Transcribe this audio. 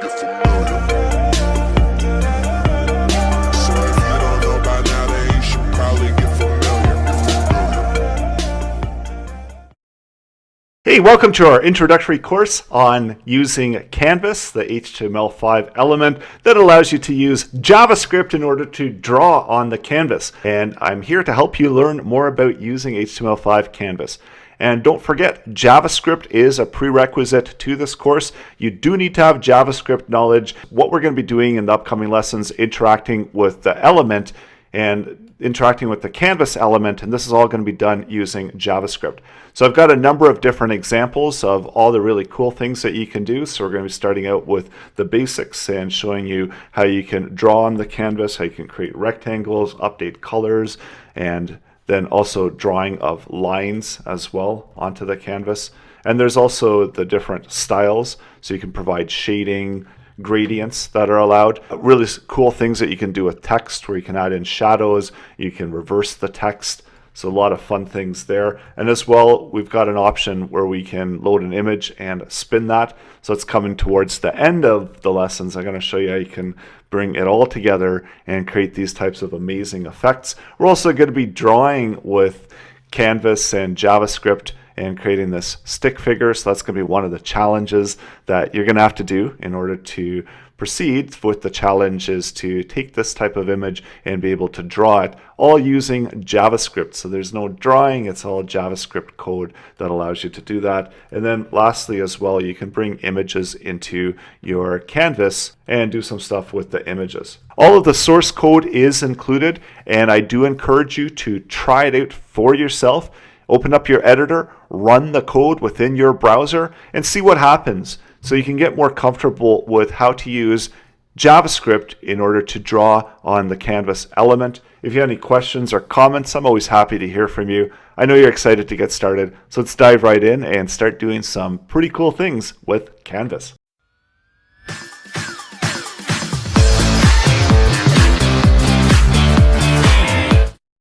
get familiar. So if you don't know by now, then you should probably get familiar. Hey, welcome to our introductory course on using Canvas, the HTML5 element that allows you to use JavaScript in order to draw on the canvas. And I'm here to help you learn more about using HTML5 Canvas. And don't forget, JavaScript is a prerequisite to this course. You do need to have JavaScript knowledge. What we're going to be doing in the upcoming lessons, interacting with the element and interacting with the canvas element, and this is all going to be done using JavaScript. So I've got a number of different examples of all the really cool things that you can do. So we're going to be starting out with the basics and showing you how you can draw on the canvas, how you can create rectangles, update colors, and then also drawing of lines as well onto the canvas. And there's also the different styles, so you can provide shading, gradients that are allowed. Really cool things that you can do with text, where you can add in shadows, you can reverse the text. So a lot of fun things there. And as well, we've got an option where we can load an image and spin that. So it's coming towards the end of the lessons. I'm going to show you how you can bring it all together and create these types of amazing effects. We're also going to be drawing with Canvas and JavaScript and creating this stick figure. So that's going to be one of the challenges that you're going to have to do in order to proceed with the challenge, is to take this type of image and be able to draw it all using JavaScript. So there's no drawing, it's all JavaScript code that allows you to do that. And then lastly as well, you can bring images into your canvas and do some stuff with the images. All of the source code is included, and I do encourage you to try it out for yourself. Open up your editor, run the code within your browser, and see what happens, so you can get more comfortable with how to use JavaScript in order to draw on the canvas element. If you have any questions or comments, I'm always happy to hear from you. I know you're excited to get started, so let's dive right in and start doing some pretty cool things with Canvas.